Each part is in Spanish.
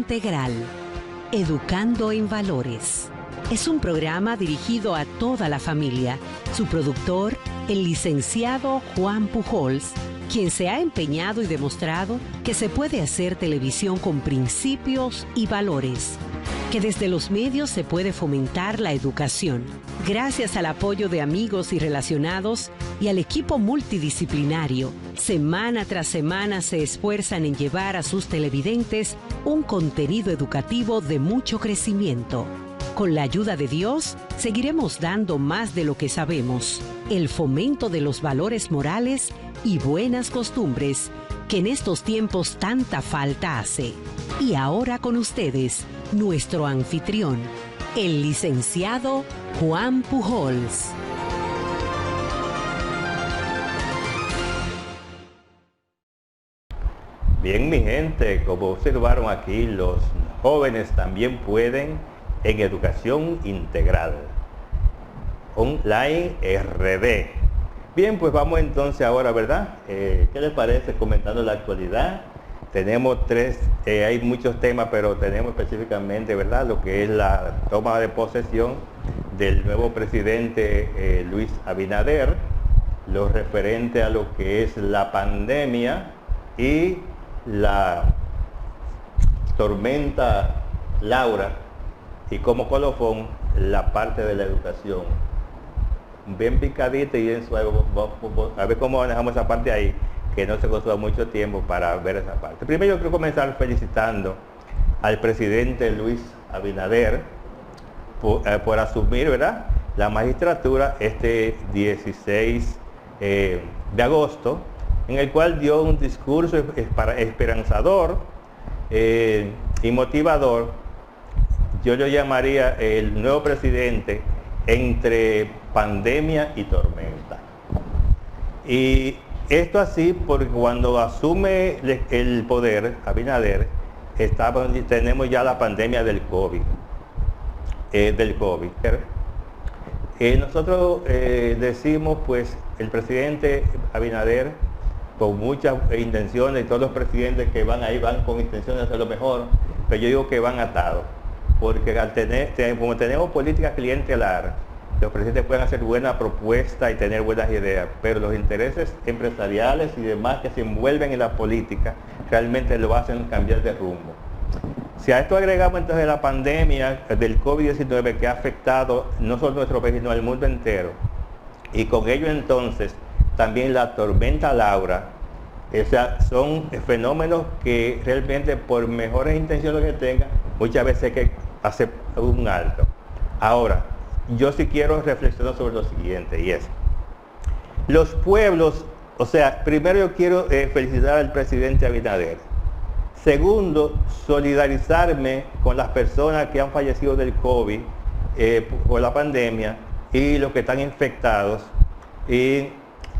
Integral, Educando en Valores. Es un programa dirigido a toda la familia. Su productor, el licenciado Juan Pujols, quien se ha empeñado y demostrado que se puede hacer televisión con principios y valores, que desde los medios se puede fomentar la educación. Gracias al apoyo de amigos y relacionados y al equipo multidisciplinario, semana tras semana se esfuerzan en llevar a sus televidentes un contenido educativo de mucho crecimiento. Con la ayuda de Dios, seguiremos dando más de lo que sabemos, el fomento de los valores morales y buenas costumbres que en estos tiempos tanta falta hace. Y ahora con ustedes, nuestro anfitrión, el licenciado Juan Pujols. Bien, mi gente, como observaron aquí, los jóvenes también pueden en Educación Integral, Online RD. Bien, pues vamos entonces ahora, ¿verdad? ¿Qué les parece comentando la actualidad? Tenemos hay muchos temas, pero tenemos específicamente, ¿verdad?, lo que es la toma de posesión del nuevo presidente Luis Abinader, lo referente a lo que es la pandemia y la tormenta Laura, y como colofón la parte de la educación. Bien picadita y bien suave, a ver cómo manejamos esa parte ahí, que no se costó mucho tiempo para ver esa parte. Primero yo quiero comenzar felicitando al presidente Luis Abinader por asumir, ¿verdad?, la magistratura este 16 de agosto, en el cual dio un discurso esperanzador y motivador. Yo lo llamaría el nuevo presidente entre pandemia y tormenta. Y esto así porque cuando asume el poder Abinader, tenemos ya la pandemia del COVID. Nosotros decimos, pues, el presidente Abinader, con muchas intenciones, y todos los presidentes que van ahí van con intenciones de hacer lo mejor, pero yo digo que van atados, porque como tenemos política clientelar, los presidentes pueden hacer buenas propuestas y tener buenas ideas, pero los intereses empresariales y demás que se envuelven en la política realmente lo hacen cambiar de rumbo. Si a esto agregamos entonces la pandemia del COVID-19 que ha afectado no solo nuestro país, sino al mundo entero, y con ello entonces también la tormenta Laura, son fenómenos que realmente por mejores intenciones que tengan, muchas veces hay que hacer un alto. Ahora, yo sí quiero reflexionar sobre lo siguiente, y es, los pueblos, primero yo quiero felicitar al presidente Abinader. Segundo, solidarizarme con las personas que han fallecido del COVID por la pandemia y los que están infectados y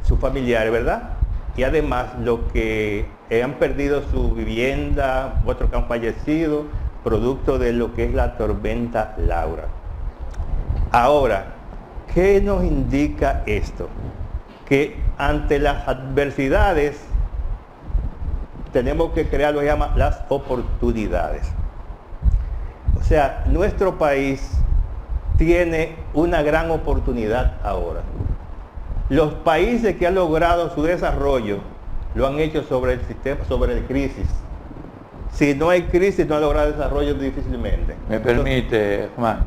sus familiares, ¿verdad? Y además los que han perdido su vivienda, otros que han fallecido, producto de lo que es la tormenta Laura. Ahora, ¿qué nos indica esto? Que ante las adversidades tenemos que crear lo que llama las oportunidades. O sea, nuestro país tiene una gran oportunidad ahora. Los países que han logrado su desarrollo lo han hecho sobre el sistema, sobre el crisis. Si no hay crisis, no ha logrado desarrollo difícilmente. Me permite, Juan.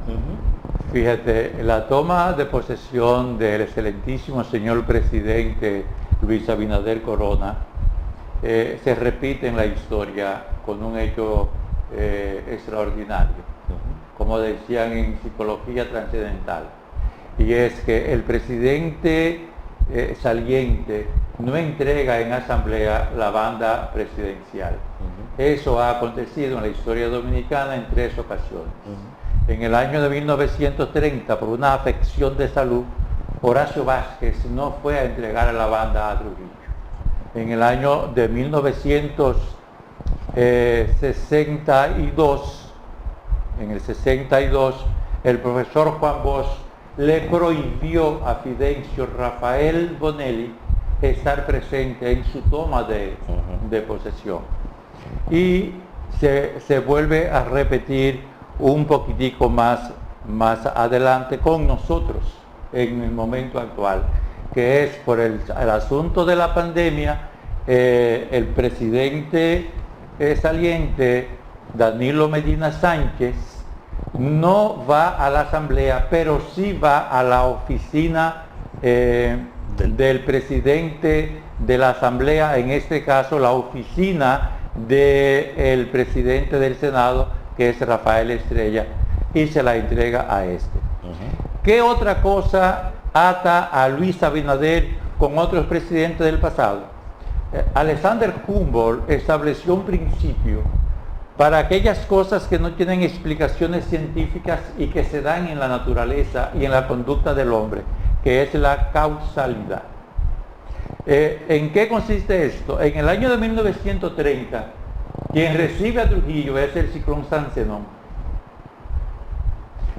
Fíjate, la toma de posesión del excelentísimo señor presidente Luis Abinader Corona se repite en la historia con un hecho extraordinario, como decían en psicología trascendental, y es que el presidente saliente no entrega en asamblea la banda presidencial. Eso ha acontecido en la historia dominicana en 3 ocasiones. En el año de 1930, por una afección de salud, Horacio Vázquez no fue a entregar a la banda a Trujillo. En el año de 1962, el profesor Juan Bosch le prohibió a Fidencio Rafael Bonelli estar presente en su toma de posesión. Y se vuelve a repetir un poquitico más adelante con nosotros en el momento actual, que es por el asunto de la pandemia. El presidente saliente, Danilo Medina Sánchez, no va a la asamblea, pero sí va a la oficina del presidente de la asamblea, en este caso la oficina del presidente del Senado, que es Rafael Estrella, y se la entrega a este. ¿Qué otra cosa ata a Luis Abinader con otros presidentes del pasado? Alexander Humboldt estableció un principio para aquellas cosas que no tienen explicaciones científicas y que se dan en la naturaleza y en la conducta del hombre, que es la causalidad. ¿En qué consiste esto? En el año de 1930, quien recibe a Trujillo es el ciclón San Zenón.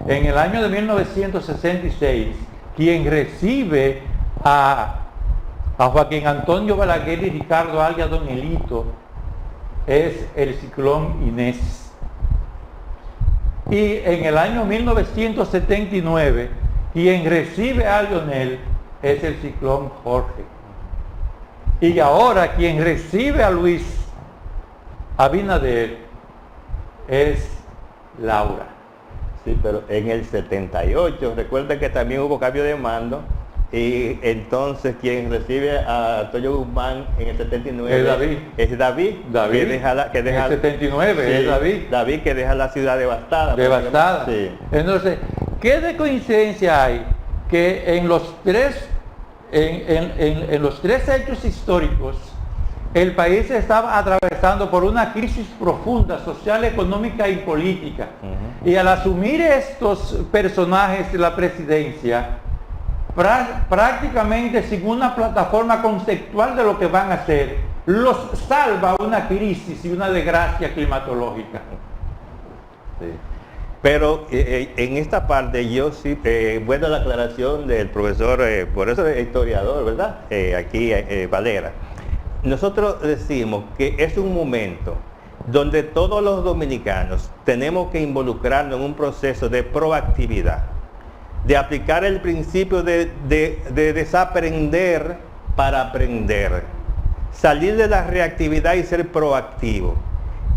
En el año de 1966, quien recibe a Joaquín Antonio Balaguer y Ricardo alias Don Elito es el ciclón Inés. Y en el año 1979, quien recibe a Lionel es el ciclón Jorge. Y ahora quien recibe a Luis Abinader es Laura. Sí, pero en el 78, recuerden que también hubo cambio de mando, y entonces quien recibe a Antonio Guzmán en el 79 es David. Es David, David. que deja en el 79 sí, es David. David, que deja la ciudad devastada. Devastada. Sí. Entonces, ¿qué de coincidencia hay que en los tres hechos históricos el país estaba atravesando por una crisis profunda, social, económica y política? Y al asumir estos personajes de la presidencia, prácticamente sin una plataforma conceptual de lo que van a hacer, los salva una crisis y una desgracia climatológica. Sí. Pero en esta parte yo sí, bueno, la aclaración del profesor, por eso es historiador, ¿verdad? Aquí, Valera. Nosotros decimos que es un momento donde todos los dominicanos tenemos que involucrarnos en un proceso de proactividad, de aplicar el principio de desaprender para aprender, salir de la reactividad y ser proactivo.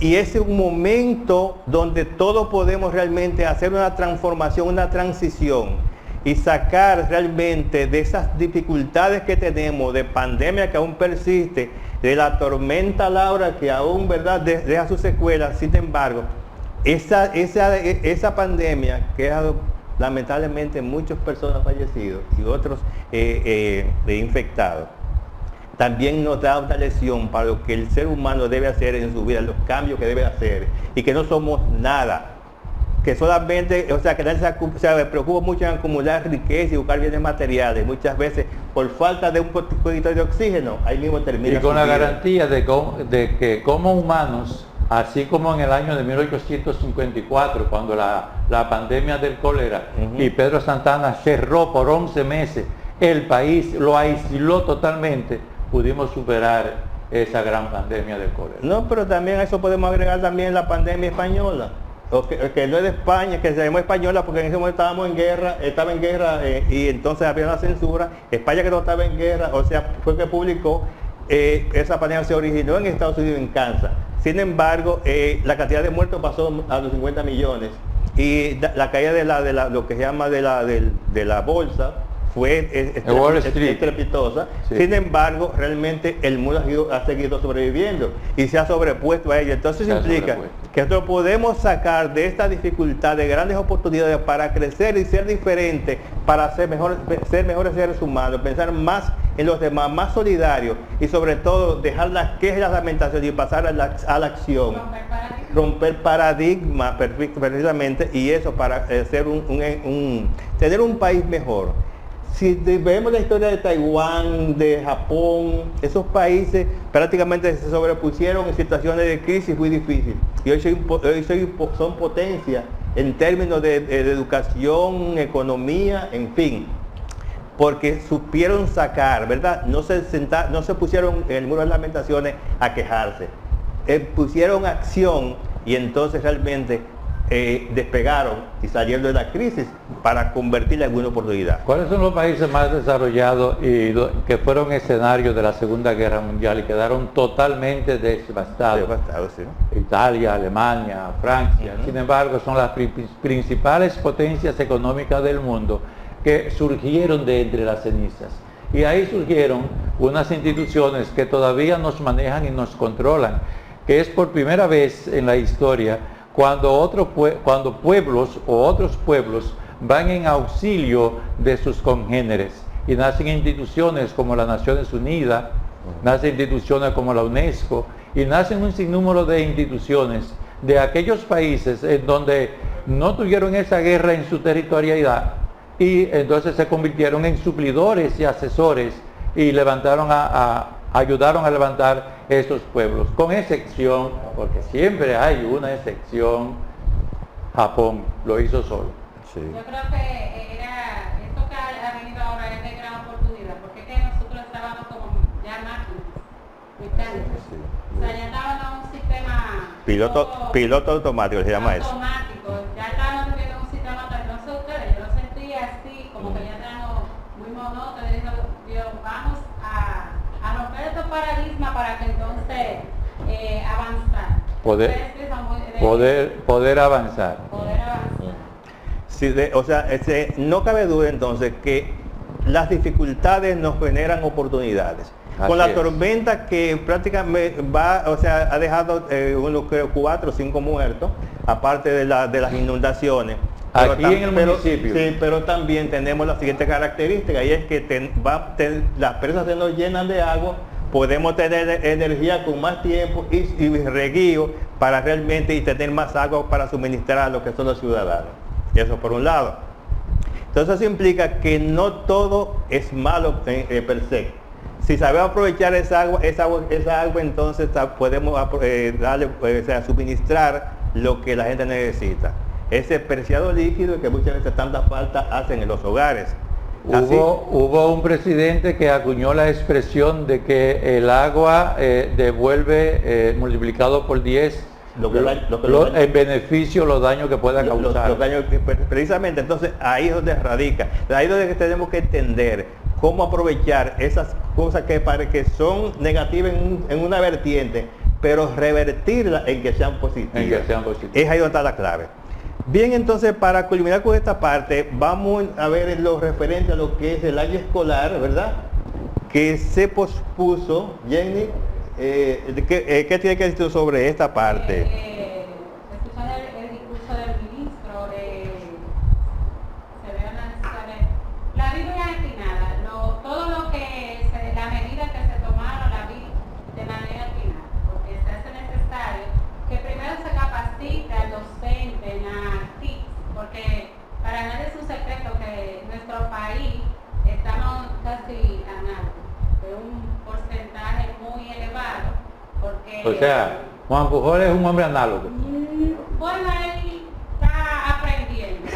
Y es un momento donde todos podemos realmente hacer una transformación, una transición, y sacar realmente de esas dificultades que tenemos, de pandemia que aún persiste, de la tormenta Laura que aún, ¿verdad?, deja sus secuelas. Sin embargo, esa pandemia que ha lamentablemente muchas personas fallecidas y otros infectados, también nos da una lección para lo que el ser humano debe hacer en su vida, los cambios que debe hacer, y que no somos nada, que solamente, o sea, que nadie se preocupa mucho en acumular riqueza y buscar bienes materiales, muchas veces por falta de un poquito de oxígeno, ahí mismo termina. Y con la garantía de que como humanos, así como en el año de 1854, cuando la pandemia del cólera, y Pedro Santana cerró por 11 meses el país, lo aisló totalmente, pudimos superar esa gran pandemia del cólera. No, pero también a eso podemos agregar también la pandemia española, que no es de España, que se llamó española porque en ese momento estaba en guerra y entonces había una censura. España, que no estaba en guerra, o sea, fue que publicó, esa pandemia se originó en Estados Unidos, en Kansas. Sin embargo, la cantidad de muertos pasó a los 50 millones y la caída de lo que se llama de la bolsa fue estrepitosa. Sí. Sin embargo, realmente el mundo ha seguido sobreviviendo y se ha sobrepuesto a ello. Entonces implica que nosotros podemos sacar de esta dificultad de grandes oportunidades para crecer y ser diferentes, para ser mejores seres humanos, pensar más en los demás, más solidarios, y sobre todo dejar las quejas y las lamentaciones y pasar a la acción. Romper paradigma precisamente, y eso para tener un país mejor. Si vemos la historia de Taiwán, de Japón, esos países prácticamente se sobrepusieron en situaciones de crisis muy difíciles. Y hoy son potencias en términos de educación, economía, en fin. Porque supieron sacar, ¿verdad? No se pusieron en el muro de lamentaciones a quejarse. Pusieron acción y entonces realmente despegaron y salieron de la crisis para convertirla en una oportunidad. ¿Cuáles son los países más desarrollados y que fueron escenarios de la Segunda Guerra Mundial y quedaron totalmente devastados? Devastados, sí. Italia, Alemania, Francia. Uh-huh. Sin embargo, son las principales potencias económicas del mundo que surgieron de entre las cenizas. Y ahí surgieron unas instituciones que todavía nos manejan y nos controlan, que es por primera vez en la historia cuando pueblos o otros pueblos van en auxilio de sus congéneres y nacen instituciones como las Naciones Unidas, nacen instituciones como la UNESCO y nacen un sinnúmero de instituciones de aquellos países en donde no tuvieron esa guerra en su territorialidad y entonces se convirtieron en suplidores y asesores y ayudaron a levantar estos pueblos, con excepción, porque siempre hay una excepción, Japón lo hizo solo. Sí. Yo creo que esto que ha venido ahora es de gran oportunidad, porque es que nosotros estábamos como ya máquinas, mecánicas. Sí. O sea, ya estábamos en un sistema Piloto automático se llama eso. Automático, ya estábamos viviendo un sistema automático. No sé ustedes, yo lo sentí así, como que ya estábamos muy monótonos, digo, vamos a romper estos paradigmas para que entonces avanzar. Poder avanzar. Sí, o sea, no cabe duda entonces que las dificultades nos generan oportunidades. Con la tormenta que prácticamente ha dejado unos creo 4 o 5 muertos, aparte de las inundaciones. Aquí en el municipio. Sí, pero también tenemos la siguiente característica, y es que las presas se nos llenan de agua, podemos tener energía con más tiempo y reguío para realmente y tener más agua para suministrar a lo que son los ciudadanos. Y eso por un lado. Entonces eso implica que no todo es malo per se. Si sabemos aprovechar esa agua entonces podemos suministrar lo que la gente necesita. Ese preciado líquido que muchas veces tanta falta hacen en los hogares. Hubo un presidente que acuñó la expresión de que el agua devuelve multiplicado por 10 en beneficio los daños que pueda causar. Los daños, precisamente, entonces ahí es donde radica. Ahí es donde tenemos que entender cómo aprovechar esas cosas que son negativas en una vertiente, pero revertirlas en que sean positivas. Es ahí donde está la clave. Bien, entonces para culminar con esta parte, vamos a ver lo referente a lo que es el año escolar, ¿verdad? Que se pospuso. Jenny, ¿qué tiene que decir sobre esta parte? Escuchando el discurso del ministro, se ve una necesidad la vi muy atinada, todo lo que la medida que se tomaron la vi de manera atinada, porque se hace necesario que primero se capacite al docente en la TIC, porque para nadie es un secreto que en nuestro país estamos casi análogos, de un porcentaje muy elevado, porque... O sea, Juan Pujol es un hombre análogo. Bueno, él está aprendiendo.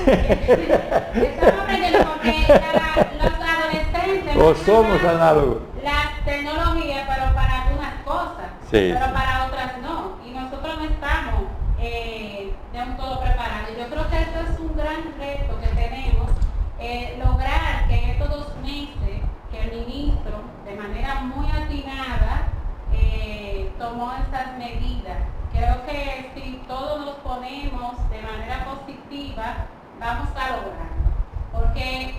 Estamos aprendiendo porque los adolescentes... O somos análogos. Las tecnologías, pero para algunas cosas, sí, pero para otras no. Y nosotros no estamos de un todo preparados. Yo creo que esto es un gran reto que tenemos, lograr que en estos 2 meses que el ministro, de manera muy atinada, tomó estas medidas. Creo que si todos nos ponemos de manera positiva, vamos a lograrlo. Porque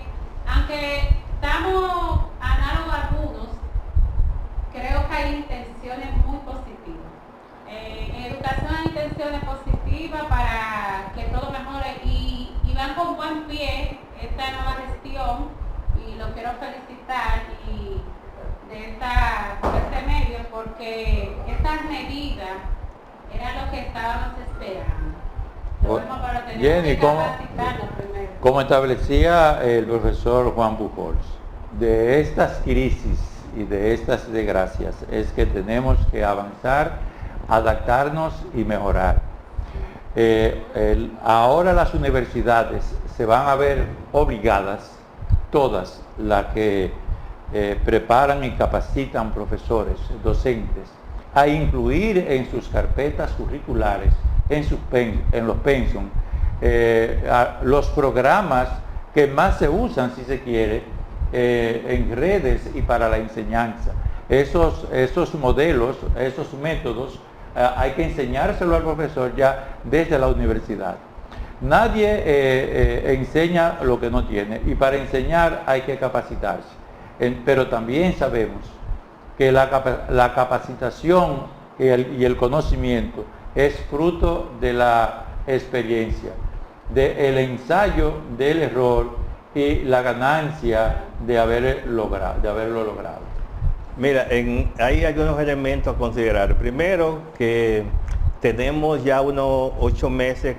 aunque estamos análogos a algunos, creo que hay intenciones muy positivas. En educación hay intenciones positivas para que todo mejore y van con buen pie esta nueva gestión, y lo quiero felicitar de este medio, porque estas medidas eran lo que estábamos esperando. Jenny, como establecía el profesor Juan Pujols, de estas crisis y de estas desgracias es que tenemos que avanzar, adaptarnos y mejorar. Ahora las universidades se van a ver obligadas, todas las que preparan y capacitan profesores, docentes, a incluir en sus carpetas curriculares en los pensum, los programas que más se usan, si se quiere, en redes y para la enseñanza. Esos modelos, esos métodos, hay que enseñárselo al profesor ya desde la universidad. Nadie enseña lo que no tiene, y para enseñar hay que capacitarse. Pero también sabemos que la capacitación y el conocimiento es fruto de la experiencia, del ensayo, del error y la ganancia de haberlo logrado. Mira, hay algunos elementos a considerar. Primero, que tenemos ya unos 8 meses,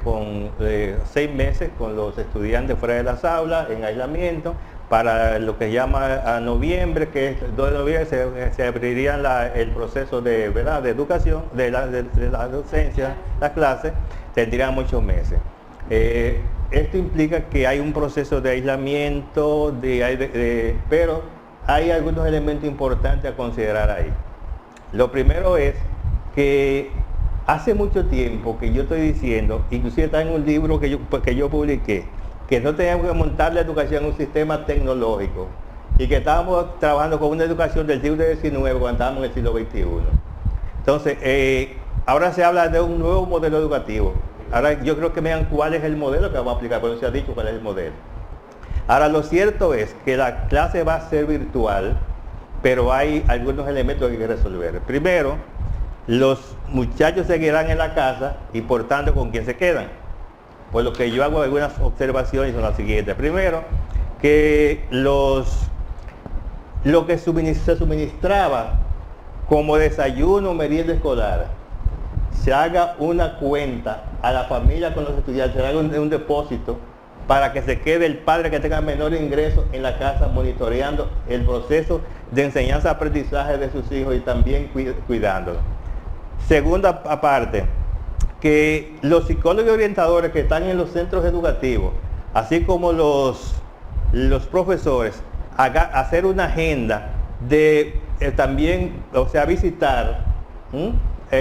6 meses con los estudiantes fuera de las aulas, en aislamiento. Para lo que llama a noviembre, que es el 2 de noviembre, se abriría el proceso de educación, de la docencia, las clases, tendrían 8 meses. Esto implica que hay un proceso de aislamiento, pero hay algunos elementos importantes a considerar ahí. Lo primero es que hace mucho tiempo que yo estoy diciendo, inclusive está en un libro que yo publiqué, que no teníamos que montar la educación en un sistema tecnológico y que estábamos trabajando con una educación del siglo XIX cuando estábamos en el siglo XXI. Entonces, ahora se habla de un nuevo modelo educativo. Ahora yo creo que me digan cuál es el modelo que vamos a aplicar, pero no se ha dicho cuál es el modelo. Ahora lo cierto es que la clase va a ser virtual, pero hay algunos elementos que hay que resolver. Primero, los muchachos seguirán en la casa y por tanto con quién se quedan. Por lo que yo hago algunas observaciones son las siguientes. Primero, que lo que se suministraba como desayuno o merienda escolar, se haga una cuenta a la familia con los estudiantes, se haga un depósito para que se quede el padre que tenga menor ingreso en la casa monitoreando el proceso de enseñanza-aprendizaje de sus hijos y también cuidándolo. Segunda parte, que los psicólogos y orientadores que están en los centros educativos, así como los profesores, hacer una agenda de también, visitar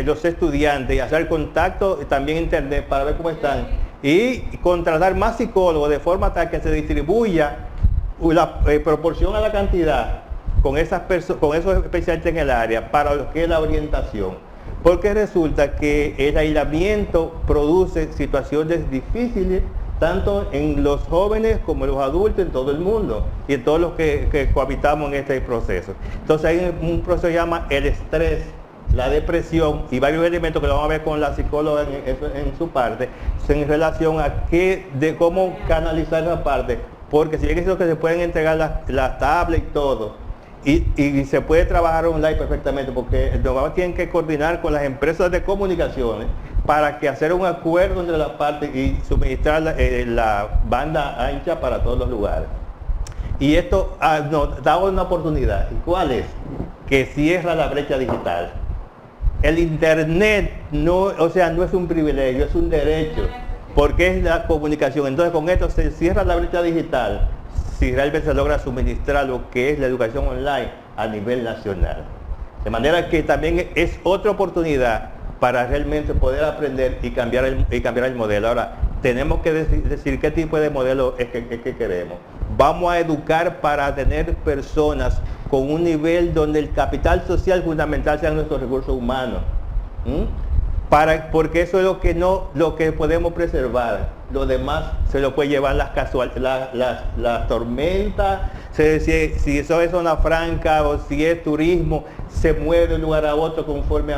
los estudiantes y hacer contacto también internet para ver cómo están y contratar más psicólogos de forma tal que se distribuya la proporción a la cantidad con esos especialistas en el área para lo que es la orientación. Porque resulta que el aislamiento produce situaciones difíciles tanto en los jóvenes como en los adultos, en todo el mundo y en todos los que cohabitamos en este proceso. Entonces hay un proceso que se llama el estrés, la depresión y varios elementos que lo vamos a ver con la psicóloga en su parte, en relación a cómo canalizar esa parte, porque si bien es lo que se pueden entregar las tablets y todo, y se puede trabajar online perfectamente, porque nos tienen que coordinar con las empresas de comunicaciones para que hacer un acuerdo entre las partes y suministrar la banda ancha para todos los lugares. Y esto nos da una oportunidad. ¿Y cuál es? Que cierra la brecha digital. El internet no es un privilegio, es un derecho, porque es la comunicación. Entonces con esto se cierra la brecha digital si realmente se logra suministrar lo que es la educación online a nivel nacional. De manera que también es otra oportunidad para realmente poder aprender y cambiar el modelo. Ahora, tenemos que decir qué tipo de modelo es que queremos. Vamos a educar para tener personas con un nivel donde el capital social fundamental sean nuestros recursos humanos. Porque eso es lo que podemos preservar. Lo demás se lo puede llevar las tormentas, si eso es zona franca o si es turismo, se mueve de un lugar a otro conforme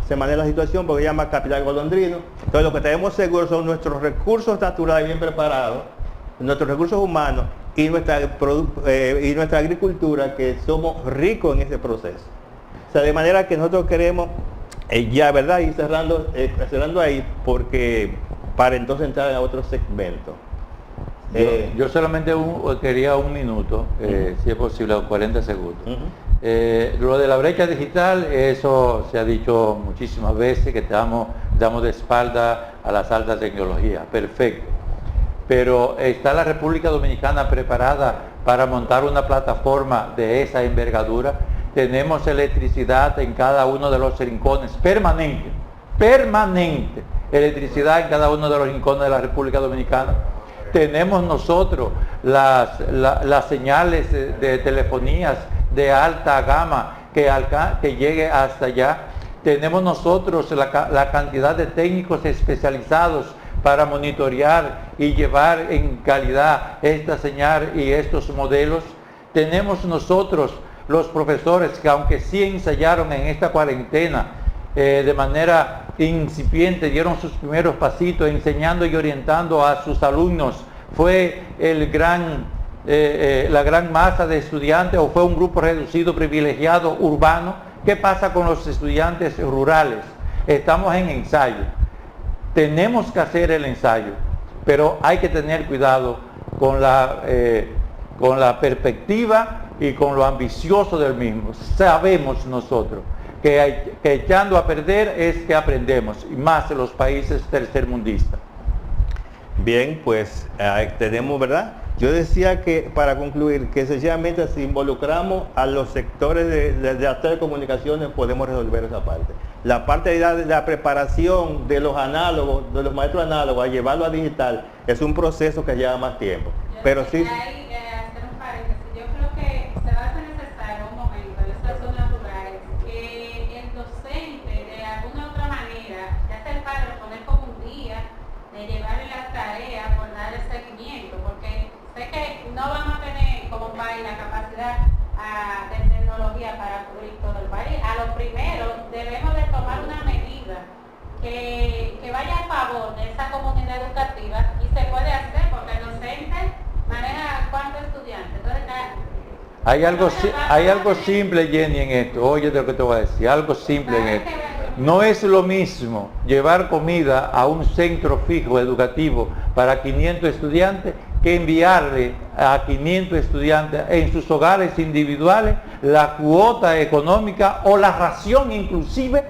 se maneja la situación, porque se llama capital golondrino. Entonces lo que tenemos seguro son nuestros recursos naturales bien preparados, nuestros recursos humanos y nuestra agricultura, que somos ricos en ese proceso. O sea, de manera que nosotros queremos ya, ¿verdad? Y cerrando ahí, porque para entonces entrar a otro segmento. Yo solamente quería un minuto, si es posible, 40 segundos. Lo de la brecha digital, eso se ha dicho muchísimas veces, que damos de espalda a las altas tecnologías. Perfecto. Pero ¿está la República Dominicana preparada para montar una plataforma de esa envergadura? Tenemos electricidad en cada uno de los rincones, permanente. electricidad en cada uno de los rincones de la República Dominicana. Tenemos nosotros las señales de telefonías de alta gama que llegue hasta allá. Tenemos nosotros la cantidad de técnicos especializados para monitorear y llevar en calidad esta señal y estos modelos. Tenemos nosotros los profesores que, aunque sí ensayaron en esta cuarentena de manera incipiente, dieron sus primeros pasitos enseñando y orientando a sus alumnos. Fue la gran masa de estudiantes o fue un grupo reducido, privilegiado, urbano. ¿Qué pasa con los estudiantes rurales? Estamos en ensayo. Tenemos que hacer el ensayo, pero hay que tener cuidado con la perspectiva y con lo ambicioso del mismo. Sabemos nosotros que echando a perder es que aprendemos, y más en los países tercermundistas. Bien, pues tenemos, ¿verdad? Yo decía que, para concluir, que sencillamente si involucramos a los sectores de las telecomunicaciones podemos resolver esa parte. La parte de la preparación de los análogos, de los maestros análogos, a llevarlo a digital, es un proceso que lleva más tiempo. Pero sí... hacer un paréntesis. Yo creo que se va a hacer necesario un momento en estas zonas rurales que el docente, de alguna u otra manera, ya sea el padre, poner como un día de llevarle las tareas por dar el seguimiento, porque sé que no vamos a tener como país la capacidad de tecnología para cubrir todo el país. A lo primero debemos de tomar una medida que vaya a favor de esa comunidad educativa, y se puede hacer porque el docente maneja cuántos estudiantes. Entonces, hay algo simple, Jenny, en esto. Oye, de lo que te voy a decir, algo simple en esto. No es lo mismo llevar comida a un centro fijo educativo para 500 estudiantes que enviarle a 500 estudiantes en sus hogares individuales la cuota económica o la ración inclusive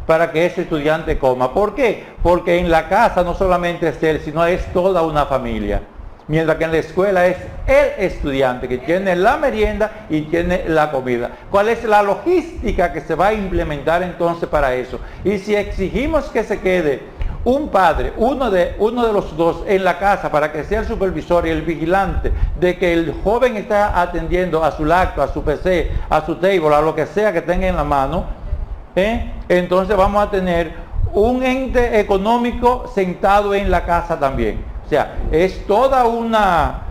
para que ese estudiante coma. ¿Por qué? Porque en la casa no solamente es él, sino es toda una familia. Mientras que en la escuela es el estudiante que tiene la merienda y tiene la comida. ¿Cuál es la logística que se va a implementar entonces para eso? Y si exigimos que se quede un padre, uno de los dos en la casa para que sea el supervisor y el vigilante de que el joven está atendiendo a su laptop, a su PC, a su table, a lo que sea que tenga en la mano, entonces vamos a tener un ente económico sentado en la casa también. O sea, es toda una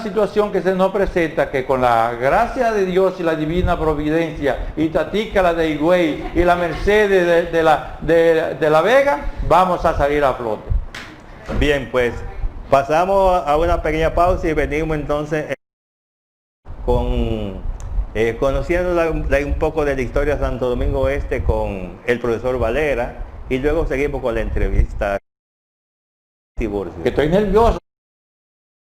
situación que se nos presenta, que con la gracia de Dios y la divina providencia, y Tatica, la de Higüey, y la Mercedes de la Vega, vamos a salir a flote. Bien, pues pasamos a una pequeña pausa y venimos entonces conociendo un poco de la historia de Santo Domingo Este con el profesor Valera, y luego seguimos con la entrevista. Que estoy nervioso.